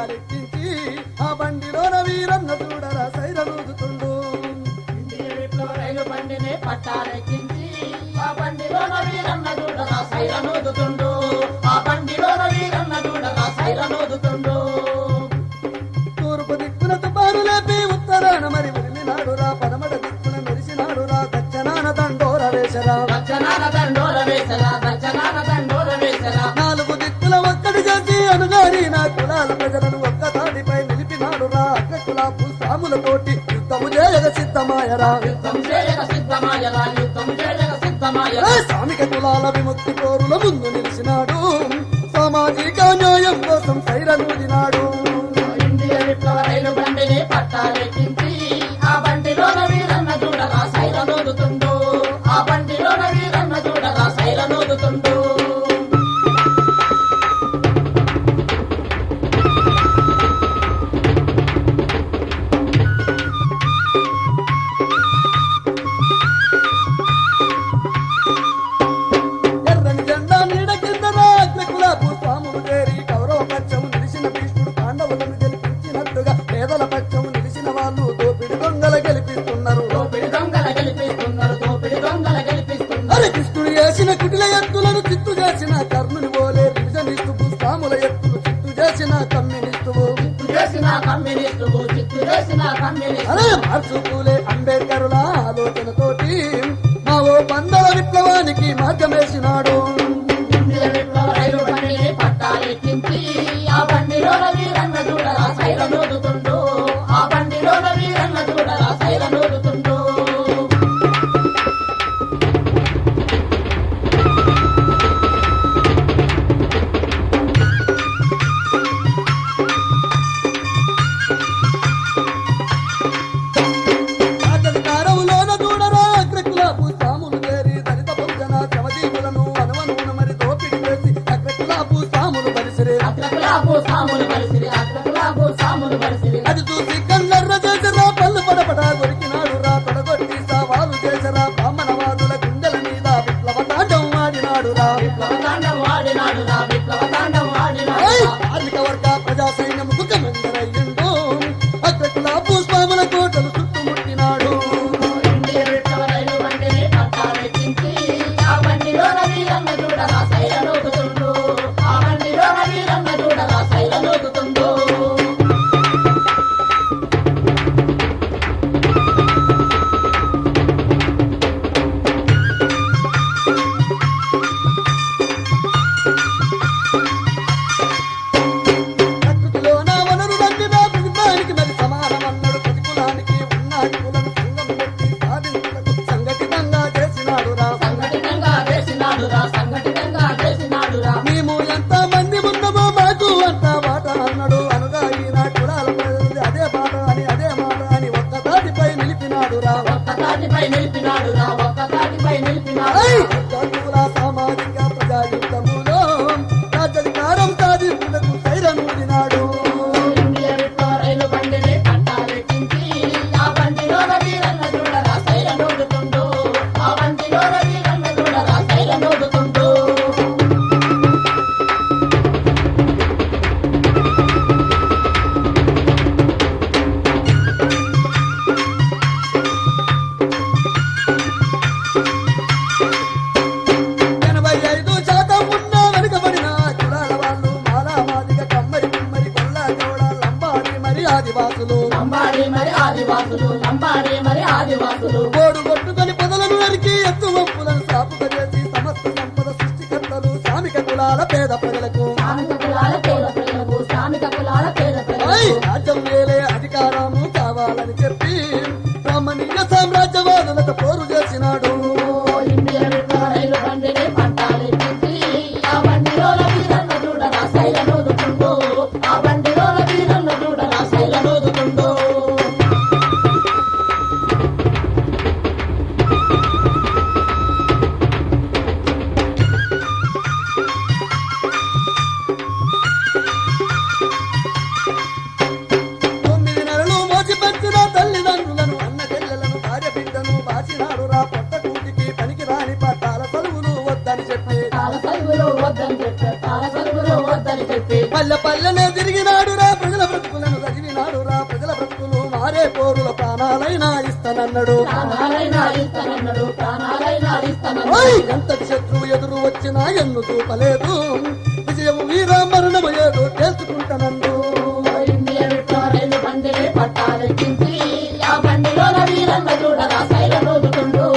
పట్టాలెక్కించి ఆ బండిలోన వీరన్న చూడరా సైరనూదుతుండు. రైలు బండిని పట్టాలెక్కించి ఆ బండిలోన వీరన్న చూడరా సైరనూదుతుండు. ఆ బండిలోన వీరన్న చూడరా సైరనూదుతుండు. తూర్పు దిక్కున తుపాను లేపి ఉత్తరాన మరి ఉరిమినాడురా. పడమట దిక్కున మెరిసినాడురా. దక్షిణాన దండోర వేసరా. దక్షిణాన దండోర వేసరా. దక్షిణాన దండోర వేసరా. నాలుగు దిక్కుల ఒక్కడి చేసి అనుగాని నా కులాల ప్రజలను ఒక్క తాటిపై నిలిపినాడురా. అక్క కులాపు సాములతోటి యుద్ధము చేయగ సిద్ధమాయరా. యుద్ధం చేయగ సిద్ధమాయరా. యుద్ధం చేయగ సిద్ధమాయరా. శ్రామిక కులాల విముక్తి కోరుల ముందు నిలిచినాడు. సామాజిక న్యాయం కోసం సైరనూదినాడు. ఇండియా విప్లవ రైలు బండిని పట్టాలెక్కించి ఆ బండిలోన వీరన్న చూడగా సైరనూదుతుండు. ఆ బండిలోన వీరన్న చూడగా సైరనూదుతుండు. ఎర్రని జెండా నీడ కిందన అగ్ని కులాపు స్వాములు చేరి కౌరవ పక్షము నిలిచిన భీష్ముడు పాండవులను గెలిపించినట్టుగా పేదల పక్షము నిలిచిన వాళ్ళు దోపిడి దొంగల గెలిపిస్తున్నారు. దోపిడి దొంగల గెలిపిస్తున్నారు. దోపిడి దొంగల గెలిపిస్తున్నారు. అరే కృష్ణుడు చేసిన కుటిల ఎత్తులను చిత్తు చేసిన కర్ణుని పోలే రివిజనిస్తు భూస్వాముల ఎత్తులు చిత్తు చేసిన కమ్యూనిస్టువు. చిత్తు చేసిన కమ్యూనిస్టులు. చిత్తు చేసిన కమ్యూనిస్టు. అరే మార్చుకులే అంబేద్కరుల ఆలోచనతోటి మావో పందల విప్లవానికి మార్గమేసినాడు. ఇండియా విప్లవ రైలు బండిని పట్టాలెక్కించి ఆ బండిలోన వీరన్న చూడరా సైరనూదుతుండు. ఆ బండిలోన వీరన్న చూడరా సైరనూదుతుండు. రాజధికారంలోన చూడరా అగ్రకులాపు స్వాములు చేరి దళిత బహుజన శ్రమజీవులను అనువనువున మరి దోపిడి చేసి అగ్రకులాపు స్వాములు పరిసిరే. అగ్రకులాపు సాములు కలిసిరి. అగ్రకులాపు సాములు కలిసిరి. అది చూసి కల్లెర్ర చేసరా. పళ్ళు పడపడ కొరికినాడు రా. తొడగొట్టి సవాలు చేసరా. బ్రాహ్మణవాదుల గుండెల మీద విప్లవ తాండం ఆడినాడు రా. విప్లవ తాండం ఆడినాడు రా. విప్లవ తాండం ఆడినాడు ఏయ్! రా. కార్మిక వర్గ ప్రజా సైన్యం ముఖమందరయ్యిండు. అగ్రకులాపు స్వాముల కోటలు చుట్టుముట్టినాడు. ఇండియా విప్లవ రైలు బండిని పట్టాలెక్కించి ఆ బండిలోన వీరన్న చూడరా సైరనూదుతుండు. ఆ బండిలోన వీరన్న చూడరా సైరనూదుతుండు. ప్రకృతిలోన వనరులన్నీ నా ప్రతిభానికి మరి సమానమన్నాడు. ప్రతి కులానికి ఉన్న హక్కులను సంఘం పెట్టి సాధించుటకు సంఘటితంగా చేసినాడు రా. సంఘటితంగా చేసినాడు రా. సంఘటితంగా చేసినాడు రా. మేము ఎంత మంది ఉన్నామో మాకు అంత మాట అన్నాడు. అనుగా ఈయన కులాల ప్రజలు అదే మాట అని అదే మాట అని ఒక్క తాటిపై నిలిపినాడు రా. ఒక్క తాటిపై నిలిపినాడు రా. ఒక్క తాటిపై నిలిపినాడు ఏయ్! రా. కుల సామాజిక ప్రజా యుద్ధములో రాజ్యాధికారం సాధించుటకు సైరనూదినాడు. ఇండియా విప్లవ రైలు బండిని పట్టాలెక్కించి ఆ బండిలోన వీరన్న చూడరా సైరనూదుతుండు. ఆ బండిలోన వీరన్న చూడరా సైరనూదుతుండు. ఎనభై 5% ఉన్న వెనుకబడిన కులాల వాళ్ళు మాలామాదిగ కమ్మరి కుమ్మరి కొల్ల చోడ లంబాడి మరి ఆదివాసులు లంబాడి మరి ఆదివాసులు. లంబాడి మరి ఆదివాసులు. కోడు కొట్టుకొని పొదలను నరికి ఎత్తు వంపులను సాపుక చేసి సమస్త సంపద సృష్టికర్తలు శ్రామిక కులాల పేద ప్రజలకు శ్రామిక కులాల పేద ప్రజలకు. శ్రామిక కులాల పేద ఏయ్! ప్రజలకు. రాజ్యం వేలే అధికారము కావాలని చెప్పి బ్రాహ్మణీయ సామ్రాజ్యవాదులతో పోరు చేసినాడు. ఇండియా విప్లవ రైలు బండిని పట్టాలెక్కించి ఆ బండిలోన వీరన్న చూడరా సైరనూదుతుండు. ఆ బండిలోన వీరన్న చూడరా సైరనూదుతుండు. పల్లె పల్లెనే తిరిగినాడు రా ప్రజల ఇస్తానన్నాడు. ప్రాణాలైనా ఇస్తానన్నాడు, ప్రాణాలైనా ఇస్తానన్నాడు. ఓయ్! ఎంతటి శత్రువు ఎదురు వచ్చినా ఎన్ను చూపలేదు, విజయం వీర మరణము ఏదో తెలుసుకుంటానండు. ఇండియా విప్లవ రైలు బండిని పట్టాలెక్కించి ఆ బండిలోన వీరన్న చూడరా శైల నోదుతుండు,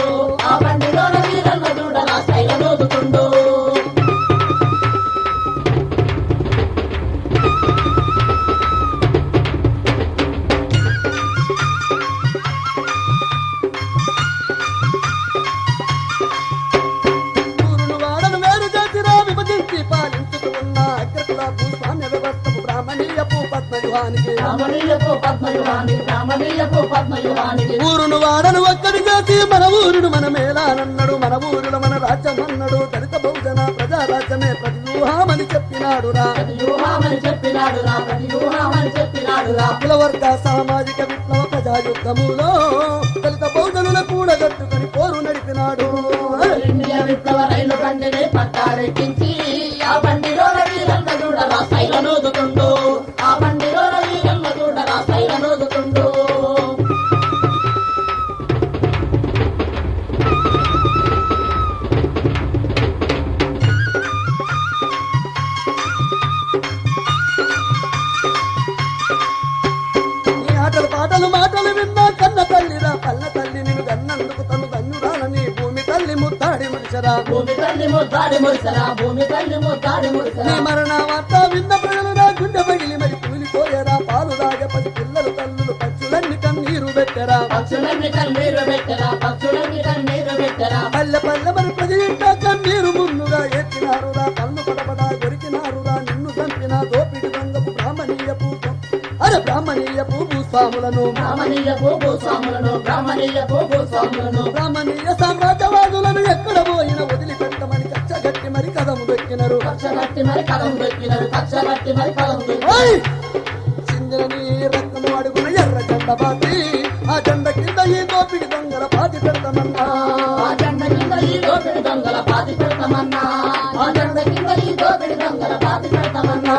ఆ బండిలోన వీరన్న చూడరా శైల నోదుతుండు. ఊరును వాడను వేరు చేసినా విభజించి పాలించుకున్న అగ్రకుల భూస్వామ్య వ్యవస్థకు బ్రాహ్మణీయపు పద్మవ్యూహానికి. రామణీయపు పద్మయుగానికి, రామణీయపు పద్మయుగానికి. ఊరును వాడను ఒక్కడి చేసి మన ఊరును మన మేలానన్నాడు, మన ఊరులో మన రాజ్యం అన్నాడు. దళిత బహుజన ప్రజారాజ్యమే ప్రతివ్యూహమని చెప్పినాడురా. ప్రతివ్యూహమని చెప్పినాడురా, ప్రతివ్యూహమని చెప్పినాడురా. కులవర్గ సామాజిక విప్లవ ప్రజాయుద్ధములో దళిత బహుజనుల కూడగట్టుకుని పోరు నడిపినాడు. ఇండియా విప్లవ రైలు బండిని పట్టాలెక్కించి ఆ బండిలోన వీరన్న చూడరా శైల నోదుతుండు, ఆ బండిలోన వీరన్న చూడరా శైల నోదుతుండు. నీ ఆటలు పాటలు మాటలు విన్నా కన్న తల్లిరా పల్ల తల్లి నిన్ను కన్నందుకు తను ధన్యురాలని భూమి తల్లి ముద్దాడి మనిషరా. భూమి తల్లి ముద్దాడి మురిసరా, భూమి తల్లి ముద్దాడి నీ మురిసరా. మరణ వార్త విన్న ప్రజలు నా గుండె పగిలి మరి కూలిపోయారా. పాలు దాగే పది పిల్లలు తల్లులు పచ్చులన్నీ కన్నీరు పెట్టరా. పక్షులన్నీ కన్నీరు పెట్టరా, పక్షులన్నీ కన్నీరు పెట్టరా. పల్లె పల్లె మరి ప్రజలింట కన్నీరు మున్నుగా ఎత్తినారురా. కన్ను పడపడా దొరికినారురా. నిన్ను చంపిన దోపిడి దొంగకు బ్రాహ్మణీయపు భూస్వాములను. బ్రాహ్మణీయపు భూస్వాములను, బ్రాహ్మణీయపు భూస్వాములను. బ్రాహ్మణీయ సామ్రాజ్యవాదులను ఎక్కడ పోయిన వదిలిపెట్టమని కచ్చగట్టి మరి కదము దొక్కినరు. కక్షగట్టి మరి కలం దొక్కినారు, కక్షగట్టి మరి కలం దొక్కినారు. ఓయ్! చిందిన నీ రక్తము అడుగున ఎర్ర జెండ బాతి, ఆ జెండ కింద ఈ దోపిడి దొంగల పాతి పెడతామన్నా. ఆ జెండ కింద ఈ దోపిడి దొంగల పాతి పెడతామన్నా, ఆ జెండ కింద ఈ దోపిడి దొంగల పాతి పెడతామన్నా,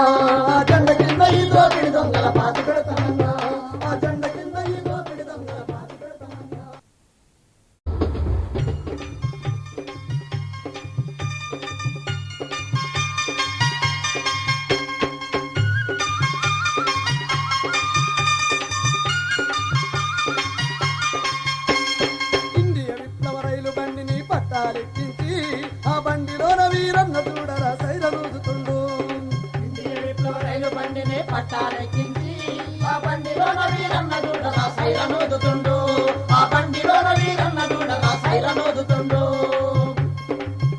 ఆ జెండ కింద ఈ దోపిడి దొంగల పాతి పెడతామన్నా. ఆ జెండ కింద ఈ దోపిడి దొంగల పాతి పెడతామన్నా. ఇండియా విప్లవ రైలు బండిని పట్టాలెక్కించి ఆ బండిలోన వీరన్న చూడరా సైర రోజుతుండు. ఇండియా విప్లవ రైలు బండిని పట్టాలెక్కించి ఆ బండిలోన వీరన్న చూడరా శైల నోదుతుండు, ఆ బండిలోన వీరన్న చూడరా శైల నోదుతుండు.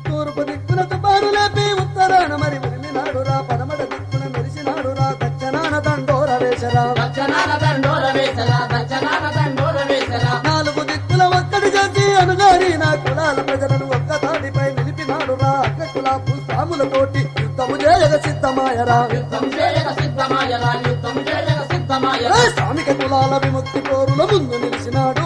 తూర్పు దిక్కున తుపాను లేపి ఉత్తరాన మరి ఉరిమినాడురా. పడమట దిక్కున మెరిసినాడురా. దక్షిణాన దండోర వేసరా. దక్షిణాన దండోర వేసరా, దక్షిణాన దండోర వేసరా. నాలుగు దిక్కుల ఒక్కడి చేసి అనుగారి నా కులాల ప్రజలను ఒక్క తాటిపై నిలిపినాడురా. అక్క కుల భూస్వాములతోటి యుద్ధము చేయగ సిద్ధమాయరా. యుద్ధం చేయక సిద్ధమాయరా, యుద్ధం చేయక సిద్ధమాయరా. శ్రామిక కులాల విముక్తి పోరుల ముందు నిలిచినాడు.